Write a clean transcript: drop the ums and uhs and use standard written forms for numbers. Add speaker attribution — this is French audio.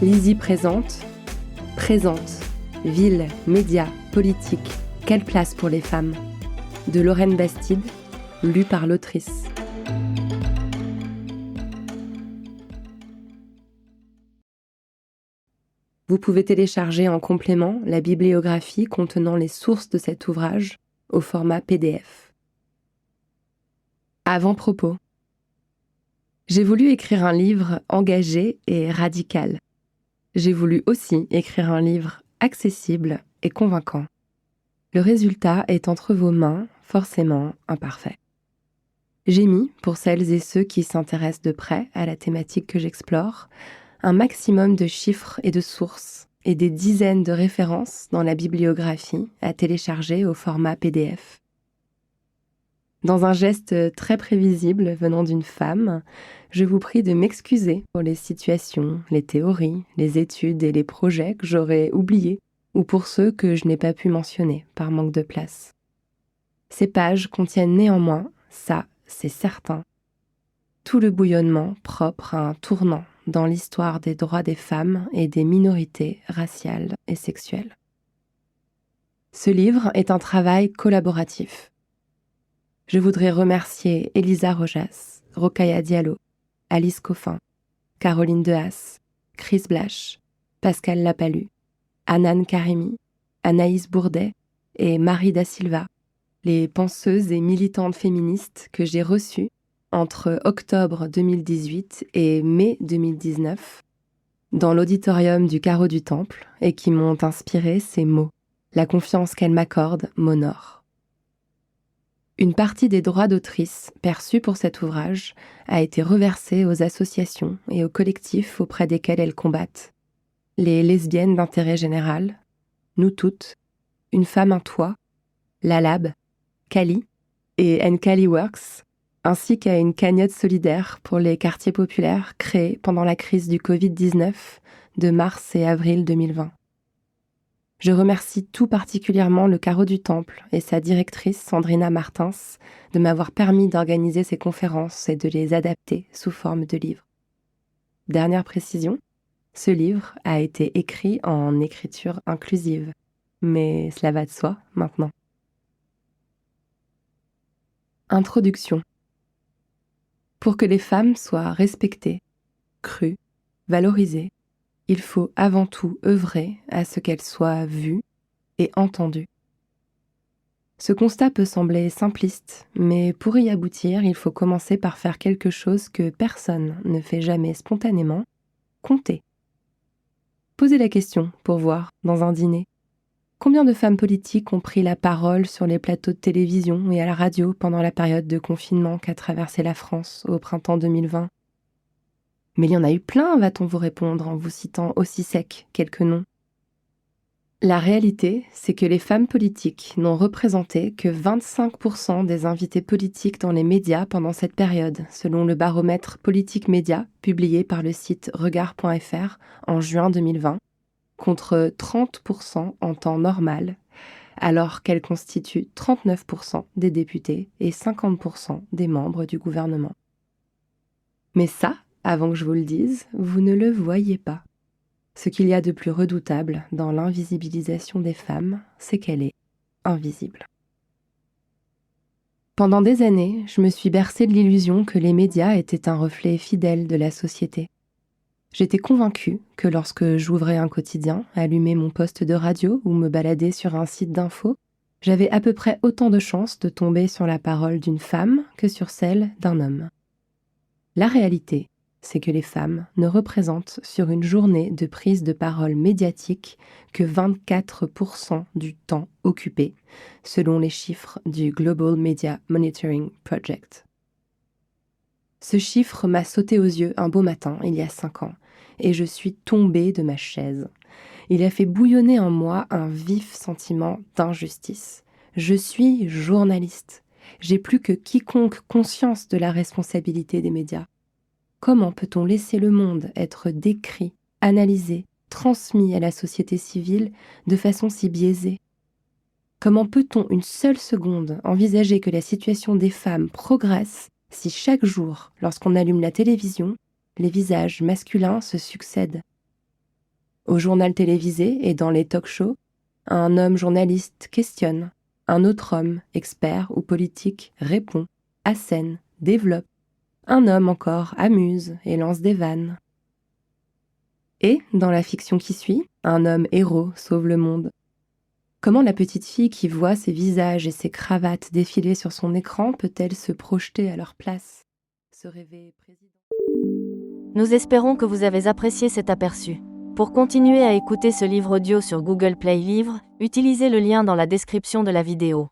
Speaker 1: Lizzie présente, ville, médias, politique, quelle place pour les femmes ? De Lorraine Bastide, lu par l'autrice. Vous pouvez télécharger en complément la bibliographie contenant les sources de cet ouvrage au format PDF. Avant-propos. J'ai voulu écrire un livre engagé et radical. J'ai voulu aussi écrire un livre accessible et convaincant. Le résultat est entre vos mains, forcément imparfait. J'ai mis, pour celles et ceux qui s'intéressent de près à la thématique que j'explore, un maximum de chiffres et de sources et des dizaines de références dans la bibliographie à télécharger au format PDF. Dans un geste très prévisible venant d'une femme, je vous prie de m'excuser pour les situations, les théories, les études et les projets que j'aurais oubliés ou pour ceux que je n'ai pas pu mentionner par manque de place. Ces pages contiennent néanmoins, ça c'est certain, tout le bouillonnement propre à un tournant dans l'histoire des droits des femmes et des minorités raciales et sexuelles. Ce livre est un travail collaboratif. Je voudrais remercier Elisa Rojas, Rokhaya Diallo, Alice Coffin, Caroline Dehaas, Chris Blash, Pascal Lapalu, Anan Karimi, Anaïs Bourdet et Marie Da Silva, les penseuses et militantes féministes que j'ai reçues entre octobre 2018 et mai 2019 dans l'auditorium du Carreau du Temple et qui m'ont inspiré ces mots. La confiance qu'elles m'accordent m'honore. Une partie des droits d'autrice perçus pour cet ouvrage a été reversée aux associations et aux collectifs auprès desquels elles combattent. Les lesbiennes d'intérêt général, Nous toutes, Une femme, un toit, La Lab, Cali et Nkali Works, ainsi qu'à une cagnotte solidaire pour les quartiers populaires créée pendant la crise du Covid-19 de mars et avril 2020. Je remercie tout particulièrement le Carreau du Temple et sa directrice Sandrina Martins de m'avoir permis d'organiser ces conférences et de les adapter sous forme de livres. Dernière précision, ce livre a été écrit en écriture inclusive, mais cela va de soi maintenant. Introduction. Pour que les femmes soient respectées, crues, valorisées, il faut avant tout œuvrer à ce qu'elles soient vues et entendues. Ce constat peut sembler simpliste, mais pour y aboutir, il faut commencer par faire quelque chose que personne ne fait jamais spontanément, compter. Posez la question pour voir, dans un dîner, combien de femmes politiques ont pris la parole sur les plateaux de télévision et à la radio pendant la période de confinement qu'a traversé la France au printemps 2020 ? Mais il y en a eu plein, va-t-on vous répondre en vous citant aussi sec quelques noms. La réalité, c'est que les femmes politiques n'ont représenté que 25% des invités politiques dans les médias pendant cette période, selon le baromètre Politique Média publié par le site regard.fr en juin 2020, contre 30% en temps normal, alors qu'elles constituent 39% des députés et 50% des membres du gouvernement. Mais ça, avant que je vous le dise, vous ne le voyez pas. Ce qu'il y a de plus redoutable dans l'invisibilisation des femmes, c'est qu'elle est invisible. Pendant des années, je me suis bercée de l'illusion que les médias étaient un reflet fidèle de la société. J'étais convaincue que lorsque j'ouvrais un quotidien, allumais mon poste de radio ou me baladais sur un site d'info, j'avais à peu près autant de chances de tomber sur la parole d'une femme que sur celle d'un homme. La réalité, c'est que les femmes ne représentent sur une journée de prise de parole médiatique que 24% du temps occupé, selon les chiffres du Global Media Monitoring Project. Ce chiffre m'a sauté aux yeux un beau matin, il y a 5 ans, et je suis tombée de ma chaise. Il a fait bouillonner en moi un vif sentiment d'injustice. Je suis journaliste. J'ai plus que quiconque conscience de la responsabilité des médias. Comment peut-on laisser le monde être décrit, analysé, transmis à la société civile de façon si biaisée ? Comment peut-on une seule seconde envisager que la situation des femmes progresse si chaque jour, lorsqu'on allume la télévision, les visages masculins se succèdent ? Au journal télévisé et dans les talk-shows, un homme journaliste questionne, un autre homme, expert ou politique, répond, assène, développe. Un homme encore amuse et lance des vannes. Et, dans la fiction qui suit, un homme héros sauve le monde. Comment la petite fille qui voit ses visages et ses cravates défiler sur son écran peut-elle se projeter à leur place, se rêver président?
Speaker 2: Nous espérons que vous avez apprécié cet aperçu. Pour continuer à écouter ce livre audio sur Google Play Livres, utilisez le lien dans la description de la vidéo.